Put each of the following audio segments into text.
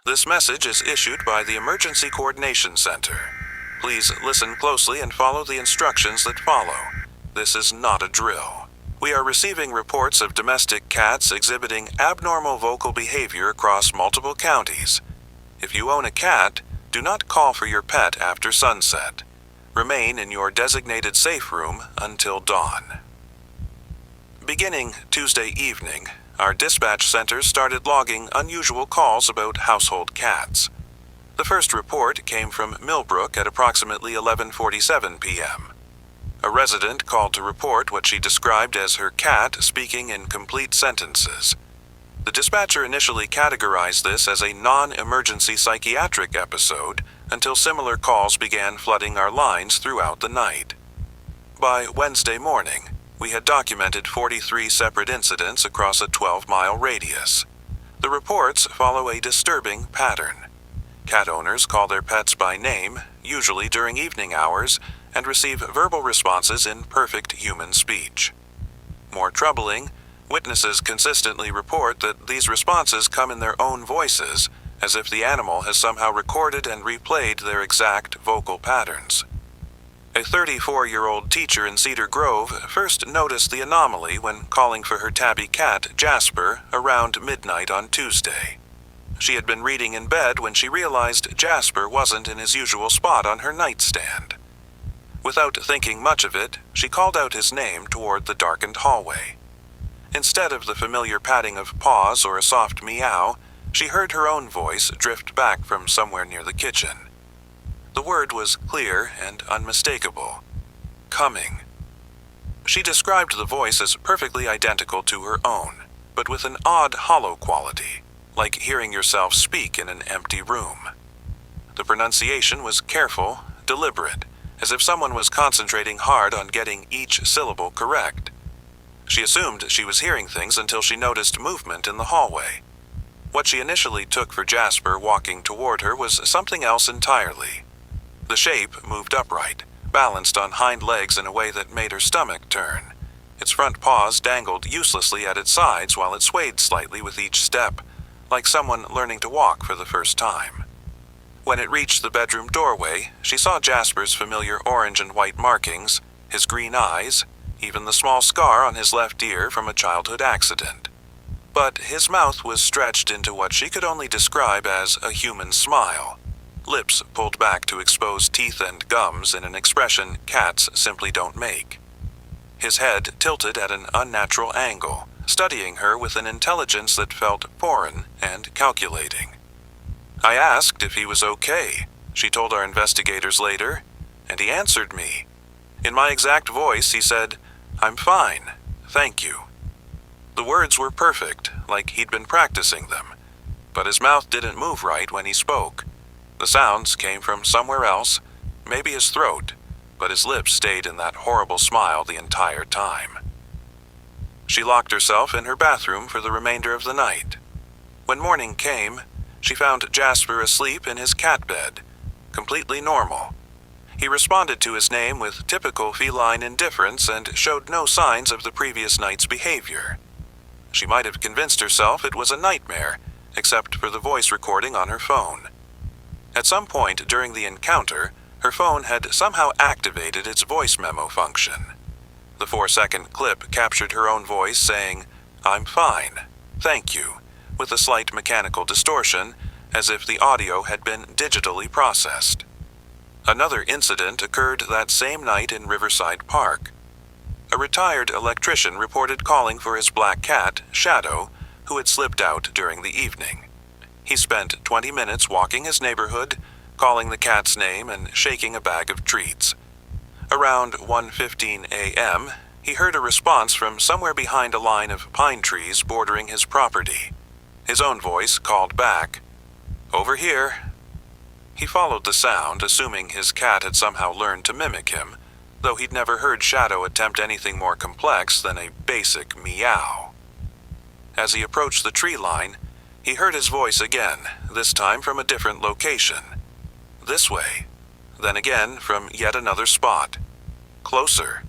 This message is issued by the Emergency Coordination Center. Please listen closely and follow the instructions that follow. This is not a drill. We are receiving reports of domestic cats exhibiting abnormal vocal behavior across multiple counties. If you own a cat, do not call for your pet after sunset. Remain in your designated safe room until dawn. Beginning Tuesday evening, our dispatch centers started logging unusual calls about household cats. The first report came from Millbrook at approximately 11:47 p.m. A resident called to report what she described as her cat speaking in complete sentences. The dispatcher initially categorized this as a non-emergency psychiatric episode until similar calls began flooding our lines throughout the night. By Wednesday morning, we had documented 43 separate incidents across a 12-mile radius. The reports follow a disturbing pattern. Cat owners call their pets by name, usually during evening hours, and receive verbal responses in perfect human speech. More troubling, witnesses consistently report that these responses come in their own voices, as if the animal has somehow recorded and replayed their exact vocal patterns. A 34-year-old teacher in Cedar Grove first noticed the anomaly when calling for her tabby cat, Jasper, around midnight on Tuesday. She had been reading in bed when she realized Jasper wasn't in his usual spot on her nightstand. Without thinking much of it, she called out his name toward the darkened hallway. Instead of the familiar patting of paws or a soft meow, she heard her own voice drift back from somewhere near the kitchen. The word was clear and unmistakable. Coming. She described the voice as perfectly identical to her own, but with an odd hollow quality, like hearing yourself speak in an empty room. The pronunciation was careful, deliberate, as if someone was concentrating hard on getting each syllable correct. She assumed she was hearing things until she noticed movement in the hallway. What she initially took for Jasper walking toward her was something else entirely. The shape moved upright, balanced on hind legs in a way that made her stomach turn. Its front paws dangled uselessly at its sides while it swayed slightly with each step, like someone learning to walk for the first time. When it reached the bedroom doorway, she saw Jasper's familiar orange and white markings, his green eyes, even the small scar on his left ear from a childhood accident. But his mouth was stretched into what she could only describe as a human smile, lips pulled back to expose teeth and gums in an expression cats simply don't make. His head tilted at an unnatural angle, studying her with an intelligence that felt foreign and calculating. I asked if he was okay, she told our investigators later, and he answered me. In my exact voice, he said, "I'm fine, thank you." The words were perfect, like he'd been practicing them, but his mouth didn't move right when he spoke. The sounds came from somewhere else, maybe his throat, but his lips stayed in that horrible smile the entire time. She locked herself in her bathroom for the remainder of the night. When morning came, she found Jasper asleep in his cat bed, completely normal. He responded to his name with typical feline indifference and showed no signs of the previous night's behavior. She might have convinced herself it was a nightmare, except for the voice recording on her phone. At some point during the encounter, her phone had somehow activated its voice memo function. The 4-second clip captured her own voice saying, "I'm fine, thank you," with a slight mechanical distortion, as if the audio had been digitally processed. Another incident occurred that same night in Riverside Park. A retired electrician reported calling for his black cat, Shadow, who had slipped out during the evening. He spent 20 minutes walking his neighborhood, calling the cat's name and shaking a bag of treats. Around 1:15 a.m., he heard a response from somewhere behind a line of pine trees bordering his property. His own voice called back, "Over here." He followed the sound, assuming his cat had somehow learned to mimic him, though he'd never heard Shadow attempt anything more complex than a basic meow. As he approached the tree line, he heard his voice again, this time from a different location. This way, then again from yet another spot. Closer.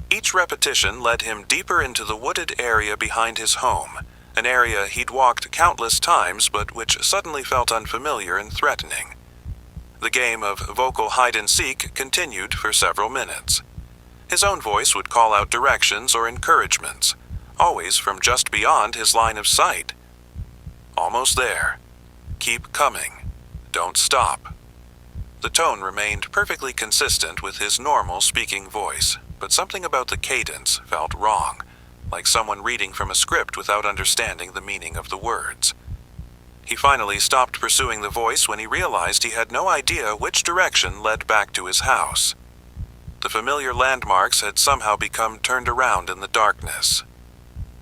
Each repetition led him deeper into the wooded area behind his home, an area he'd walked countless times but which suddenly felt unfamiliar and threatening. The game of vocal hide-and-seek continued for several minutes. His own voice would call out directions or encouragements, always from just beyond his line of sight. "Almost there. Keep coming. Don't stop." The tone remained perfectly consistent with his normal speaking voice, but something about the cadence felt wrong, like someone reading from a script without understanding the meaning of the words. He finally stopped pursuing the voice when he realized he had no idea which direction led back to his house. The familiar landmarks had somehow become turned around in the darkness.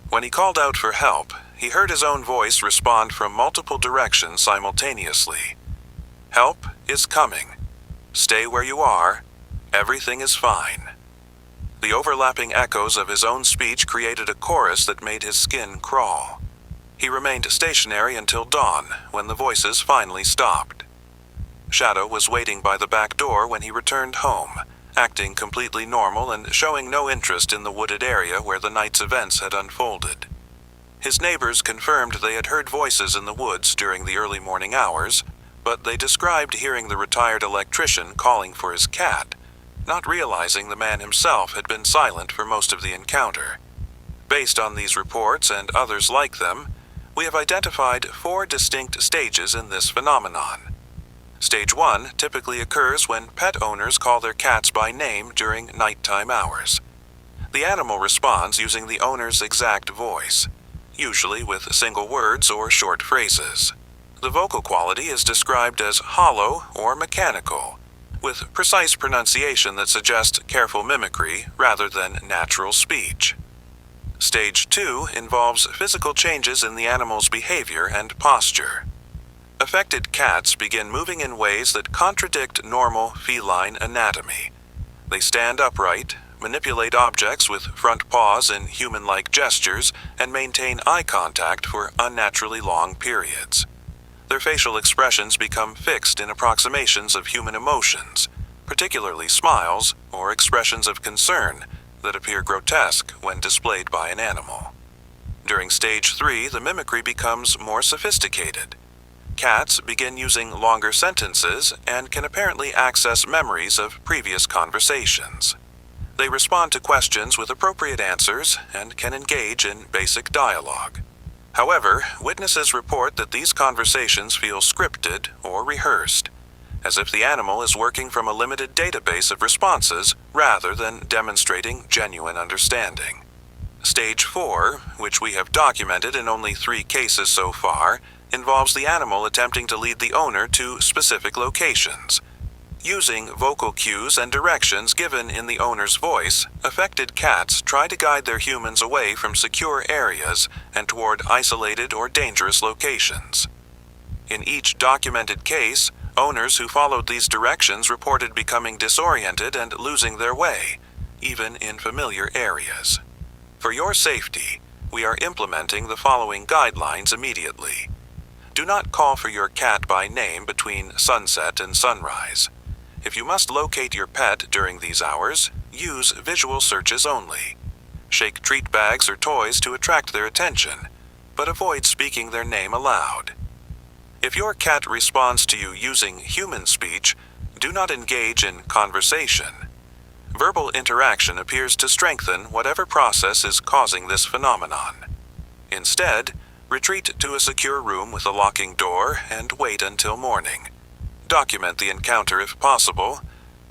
When he called out for help, he heard his own voice respond from multiple directions simultaneously. "Help is coming. Stay where you are. Everything is fine." The overlapping echoes of his own speech created a chorus that made his skin crawl. He remained stationary until dawn, when the voices finally stopped. Shadow was waiting by the back door when he returned home, acting completely normal and showing no interest in the wooded area where the night's events had unfolded. His neighbors confirmed they had heard voices in the woods during the early morning hours, but they described hearing the retired electrician calling for his cat, not realizing the man himself had been silent for most of the encounter. Based on these reports and others like them, we have identified 4 distinct stages in this phenomenon. Stage 1 typically occurs when pet owners call their cats by name during nighttime hours. The animal responds using the owner's exact voice, usually with single words or short phrases. The vocal quality is described as hollow or mechanical, with precise pronunciation that suggests careful mimicry rather than natural speech. Stage 2 involves physical changes in the animal's behavior and posture. Affected cats begin moving in ways that contradict normal feline anatomy. They stand upright, manipulate objects with front paws in human-like gestures, and maintain eye contact for unnaturally long periods. Their facial expressions become fixed in approximations of human emotions, particularly smiles or expressions of concern that appear grotesque when displayed by an animal. During stage 3, the mimicry becomes more sophisticated. Cats begin using longer sentences and can apparently access memories of previous conversations. They respond to questions with appropriate answers and can engage in basic dialogue. However, witnesses report that these conversations feel scripted or rehearsed, as if the animal is working from a limited database of responses rather than demonstrating genuine understanding. Stage 4, which we have documented in only 3 cases so far, involves the animal attempting to lead the owner to specific locations. Using vocal cues and directions given in the owner's voice, affected cats try to guide their humans away from secure areas and toward isolated or dangerous locations. In each documented case, owners who followed these directions reported becoming disoriented and losing their way, even in familiar areas. For your safety, we are implementing the following guidelines immediately. Do not call for your cat by name between sunset and sunrise. If you must locate your pet during these hours, use visual searches only. Shake treat bags or toys to attract their attention, but avoid speaking their name aloud. If your cat responds to you using human speech, do not engage in conversation. Verbal interaction appears to strengthen whatever process is causing this phenomenon. Instead, retreat to a secure room with a locking door and wait until morning. Document the encounter if possible,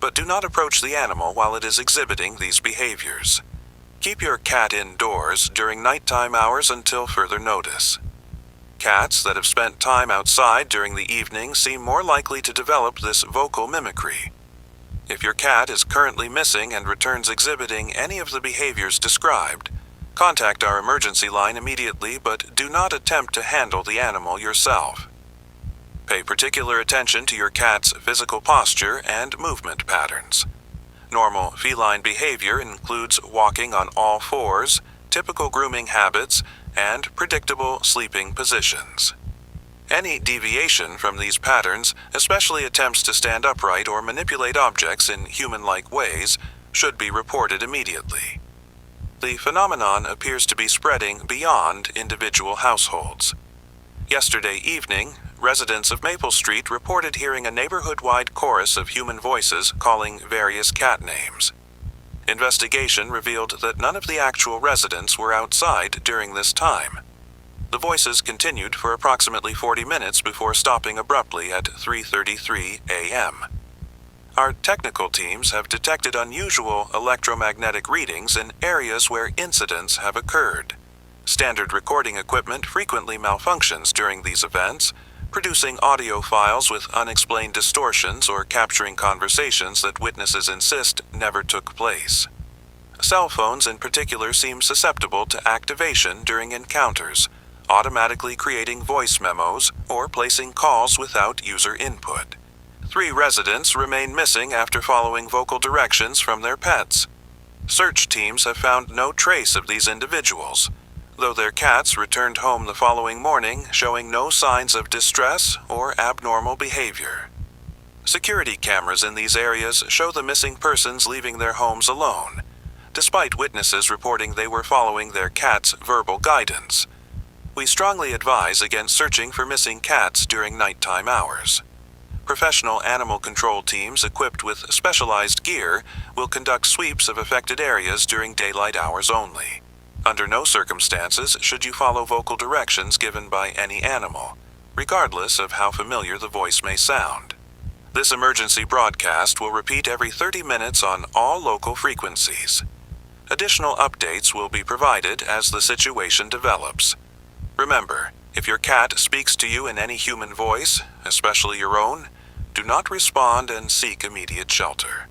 but do not approach the animal while it is exhibiting these behaviors. Keep your cat indoors during nighttime hours until further notice. Cats that have spent time outside during the evening seem more likely to develop this vocal mimicry. If your cat is currently missing and returns exhibiting any of the behaviors described, contact our emergency line immediately, but do not attempt to handle the animal yourself. Pay particular attention to your cat's physical posture and movement patterns. Normal feline behavior includes walking on all fours, typical grooming habits, and predictable sleeping positions. Any deviation from these patterns, especially attempts to stand upright or manipulate objects in human-like ways, should be reported immediately. The phenomenon appears to be spreading beyond individual households. Yesterday evening, residents of Maple Street reported hearing a neighborhood-wide chorus of human voices calling various cat names. Investigation revealed that none of the actual residents were outside during this time. The voices continued for approximately 40 minutes before stopping abruptly at 3:33 a.m. Our technical teams have detected unusual electromagnetic readings in areas where incidents have occurred. Standard recording equipment frequently malfunctions during these events, producing audio files with unexplained distortions or capturing conversations that witnesses insist never took place. Cell phones in particular seem susceptible to activation during encounters, automatically creating voice memos or placing calls without user input. 3 residents remain missing after following vocal directions from their pets. Search teams have found no trace of these individuals, though their cats returned home the following morning showing no signs of distress or abnormal behavior. Security cameras in these areas show the missing persons leaving their homes alone, despite witnesses reporting they were following their cat's verbal guidance. We strongly advise against searching for missing cats during nighttime hours. Professional animal control teams equipped with specialized gear will conduct sweeps of affected areas during daylight hours only. Under no circumstances should you follow vocal directions given by any animal, regardless of how familiar the voice may sound. This emergency broadcast will repeat every 30 minutes on all local frequencies. Additional updates will be provided as the situation develops. Remember, if your cat speaks to you in any human voice, especially your own, do not respond and seek immediate shelter.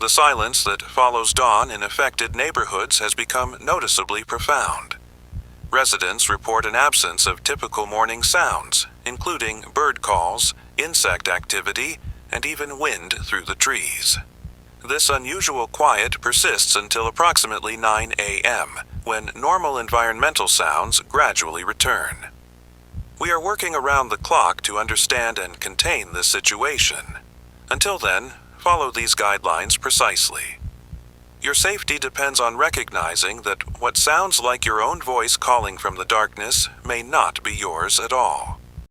The silence that follows dawn in affected neighborhoods has become noticeably profound. Residents report an absence of typical morning sounds, including bird calls, insect activity, and even wind through the trees. This unusual quiet persists until approximately 9 a.m., when normal environmental sounds gradually return. We are working around the clock to understand and contain this situation. Until then, follow these guidelines precisely. Your safety depends on recognizing that what sounds like your own voice calling from the darkness may not be yours at all.